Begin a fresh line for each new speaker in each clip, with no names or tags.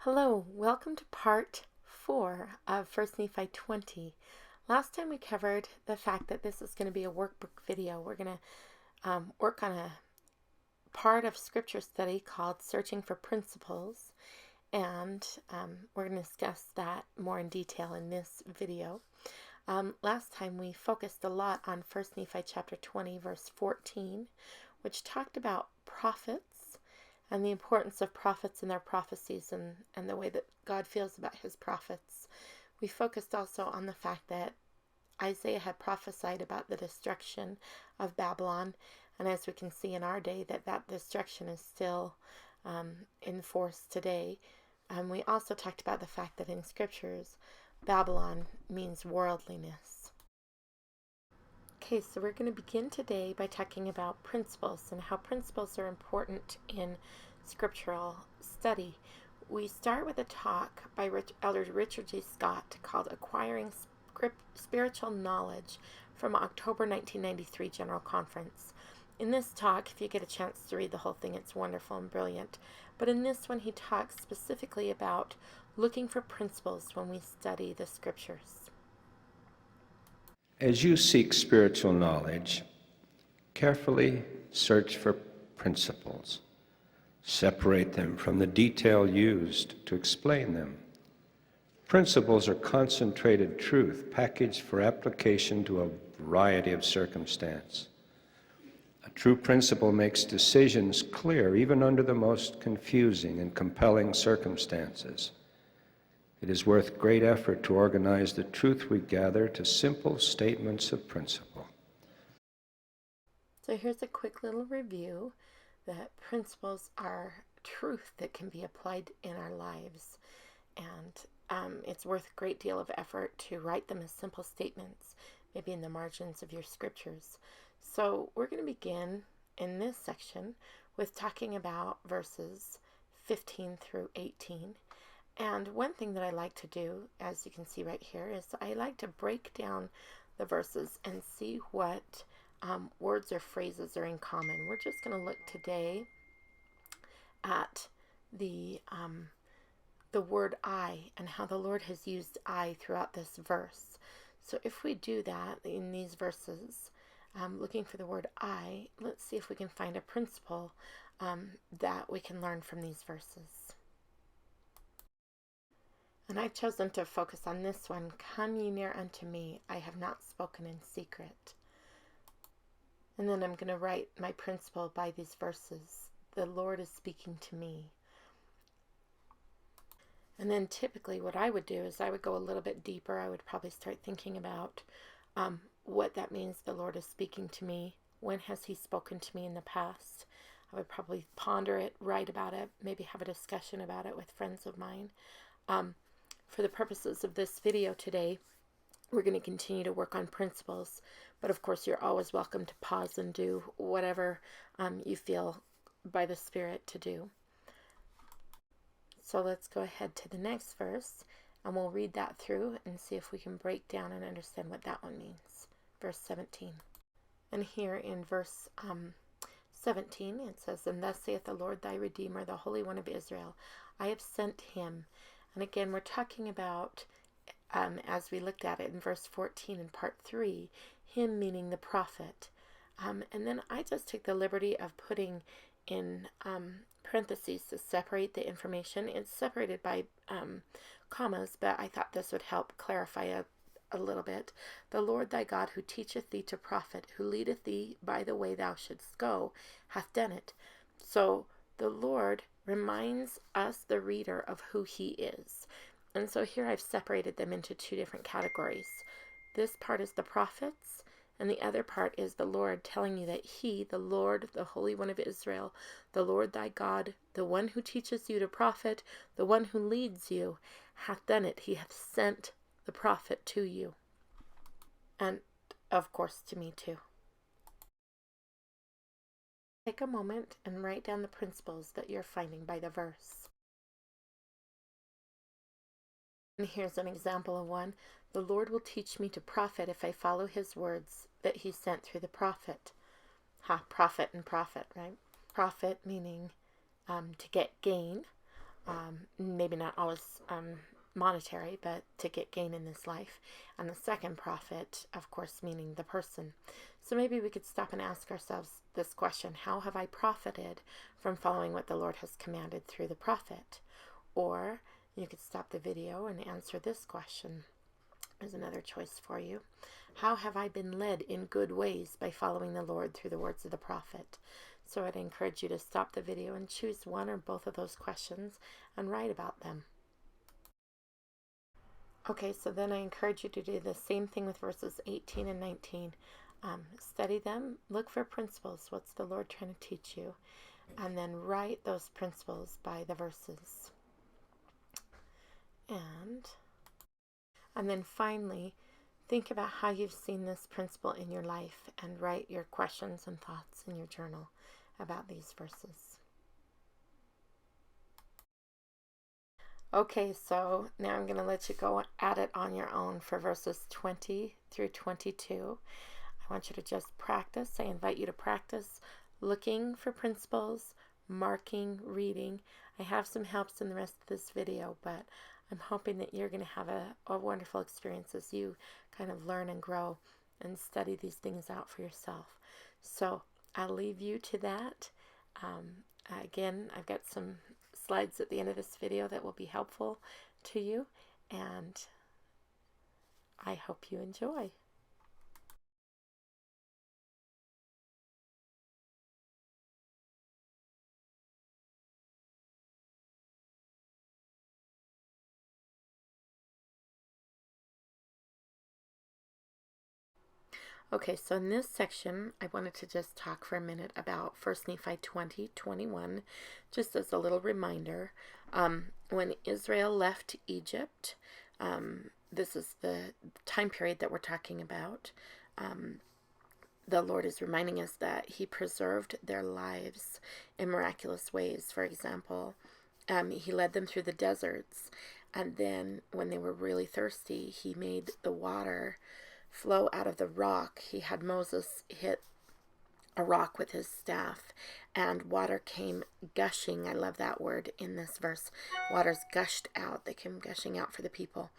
Hello, welcome to part 4 of 1 Nephi 20. Last time we covered the fact that this is going to be a workbook video. We're going to work on a part of scripture study called Searching for Principles, and we're going to discuss that more in detail in this video. Last time we focused a lot on 1 Nephi chapter 20, verse 14, which talked about prophets and the importance of prophets and their prophecies and the way that God feels about his prophets. We focused also on the fact that Isaiah had prophesied about the destruction of Babylon, and as we can see in our day, that destruction is still in force today. We also talked about the fact that in scriptures, Babylon means worldliness. Okay, so we're going to begin today by talking about principles and how principles are important in scriptural study. We start with a talk by Elder Richard J. Scott called Acquiring Spiritual Knowledge from October 1993 General Conference. In this talk, if you get a chance to read the whole thing, it's wonderful and brilliant. But in this one, he talks specifically about looking for principles when we study the scriptures.
As you seek spiritual knowledge, carefully search for principles. Separate them from the detail used to explain them. Principles are concentrated truth packaged for application to a variety of circumstance. A true principle makes decisions clear even under the most confusing and compelling circumstances. It is worth great effort to organize the truth we gather to simple statements of principle.
So here's a quick little review that principles are truth that can be applied in our lives. And it's worth a great deal of effort to write them as simple statements, maybe in the margins of your scriptures. So we're going to begin in this section with talking about verses 15 through 18. And one thing that I like to do, as you can see right here, is I like to break down the verses and see what words or phrases are in common. We're just going to look today at the word I and how the Lord has used I throughout this verse. So if we do that in these verses, looking for the word I, let's see if we can find a principle that we can learn from these verses. And I've chosen to focus on this one. Come ye near unto me, I have not spoken in secret. And then I'm going to write my principle by these verses. The Lord is speaking to me. And then typically what I would do is I would go a little bit deeper. I would probably start thinking about what that means the Lord is speaking to me. When has he spoken to me in the past? I would probably ponder it, write about it, maybe have a discussion about it with friends of mine. For the purposes of this video today, we're going to continue to work on principles, but of course you're always welcome to pause and do whatever you feel by the Spirit to do. So let's go ahead to the next verse, and we'll read that through and see if we can break down and understand what that one means. Verse 17. And here in verse 17 it says, And thus saith the Lord thy Redeemer, the Holy One of Israel, I have sent him. And again, we're talking about, as we looked at it in verse 14 in part 3, him meaning the prophet. And then I just took the liberty of putting in parentheses to separate the information. It's separated by commas, but I thought this would help clarify a little bit. The Lord thy God, who teacheth thee to profit, who leadeth thee by the way thou shouldst go, hath done it. So the Lord reminds us, the reader, of who he is. And so here I've separated them into two different categories. This part is the prophets, and the other part is the Lord telling you that he, the Lord, the Holy One of Israel, the Lord thy God, the one who teaches you to profit, the one who leads you, hath done it. He hath sent the prophet to you. And, of course, to me too. Take a moment and write down the principles that you're finding by the verse. And here's an example of one. The Lord will teach me to profit if I follow his words that he sent through the prophet. Prophet and prophet, right? Profit meaning to get gain. maybe not always monetary, but to get gain in this life. And the second profit, of course, meaning the person. So maybe we could stop and ask ourselves this question: how have I profited from following what the Lord has commanded through the prophet? Or you could stop the video and answer this question. There's another choice for you. How have I been led in good ways by following the Lord through the words of the prophet? So I'd encourage you to stop the video and choose one or both of those questions and write about them. Okay, so then I encourage you to do the same thing with verses 18 and 19. Study them, look for principles. What's the Lord trying to teach you? And then write those principles by the verses. And then finally, think about how you've seen this principle in your life and write your questions and thoughts in your journal about these verses. Okay, so now I'm going to let you go at it on your own for verses 20 through 22. I want you to just practice. I invite you to practice looking for principles, marking, reading. I have some helps in the rest of this video, but I'm hoping that you're going to have a wonderful experience as you kind of learn and grow and study these things out for yourself. So I'll leave you to that. Again, I've got some slides at the end of this video that will be helpful to you, and I hope you enjoy. Okay, so in this section, I wanted to just talk for a minute about 1 Nephi 20:21, just as a little reminder. When Israel left Egypt, this is the time period that we're talking about. The Lord is reminding us that He preserved their lives in miraculous ways. For example, He led them through the deserts, and then when they were really thirsty, He made the water flow out of the rock. He had Moses hit a rock with his staff, and water came gushing. I love that word in this verse. Waters gushed out. They came gushing out for the people.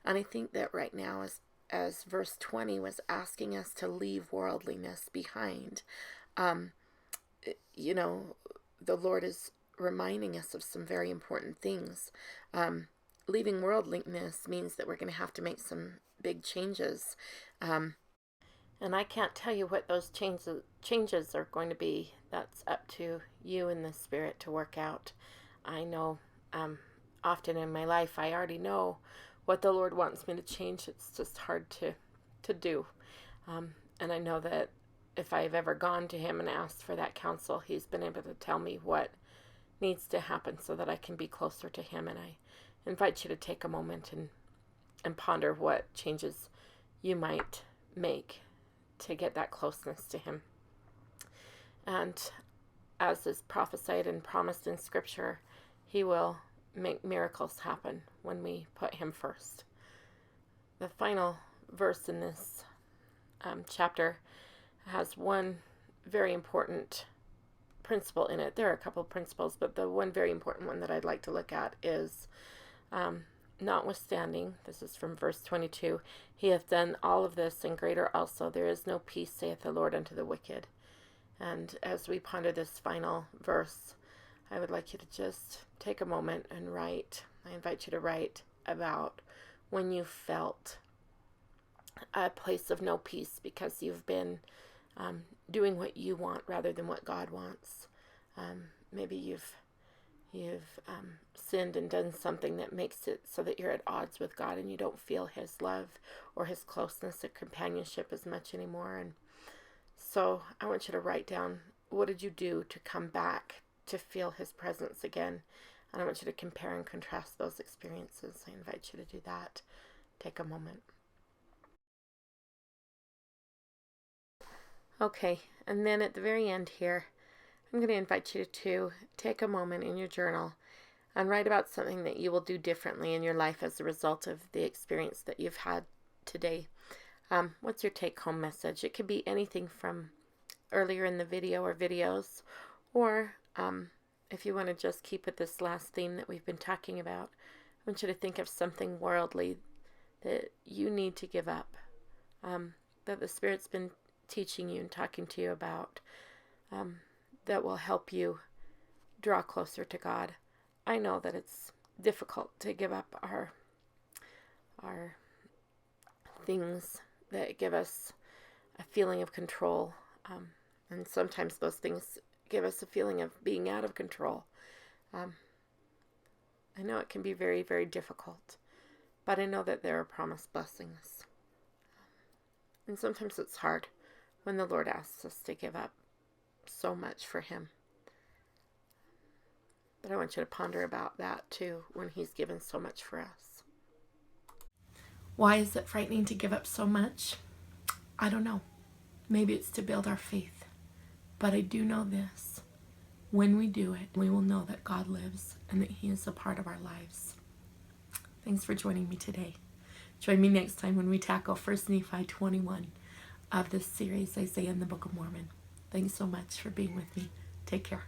And I think that right now, as verse 20 was asking us to leave worldliness behind, you know, the Lord is reminding us of some very important things. Leaving worldliness means that we're going to have to make some big changes. And I can't tell you what those changes are going to be. That's up to you and the Spirit to work out. I know often in my life I already know what the Lord wants me to change. It's just hard to do. And I know that if I've ever gone to Him and asked for that counsel, He's been able to tell me what needs to happen so that I can be closer to Him. And I invite you to take a moment and ponder what changes you might make to get that closeness to Him. And as is prophesied and promised in Scripture, He will make miracles happen when we put Him first. The final verse in this chapter has one very important principle in it. There are a couple of principles, but the one very important one that I'd like to look at is notwithstanding, this is from verse 22, He hath done all of this and greater also. There is no peace, saith the Lord, unto the wicked. And as we ponder this final verse, I would like you to just take a moment and write. I invite you to write about when you felt a place of no peace because you've been doing what you want rather than what God wants. Maybe you've sinned and done something that makes it so that you're at odds with God and you don't feel His love or His closeness or companionship as much anymore. And so I want you to write down, what did you do to come back to feel His presence again? And I want you to compare and contrast those experiences. I invite you to do that. Take a moment. Okay, and then at the very end here, I'm going to invite you to take a moment in your journal and write about something that you will do differently in your life as a result of the experience that you've had today. What's your take-home message? It could be anything from earlier in the video or videos, or if you want to just keep with this last theme that we've been talking about, I want you to think of something worldly that you need to give up, that the Spirit's been teaching you and talking to you about, that will help you draw closer to God. I know that it's difficult to give up our things that give us a feeling of control, and sometimes those things give us a feeling of being out of control. I know it can be very, very difficult, but I know that there are promised blessings. And sometimes it's hard when the Lord asks us to give up so much for Him. But I want you to ponder about that too, when He's given so much for us. Why is it frightening to give up so much? I don't know. Maybe it's to build our faith. But I do know this. When we do it, we will know that God lives and that He is a part of our lives. Thanks for joining me today. Join me next time when we tackle 1 Nephi 21 of this series, Isaiah and the Book of Mormon. Thanks so much for being with me. Take care.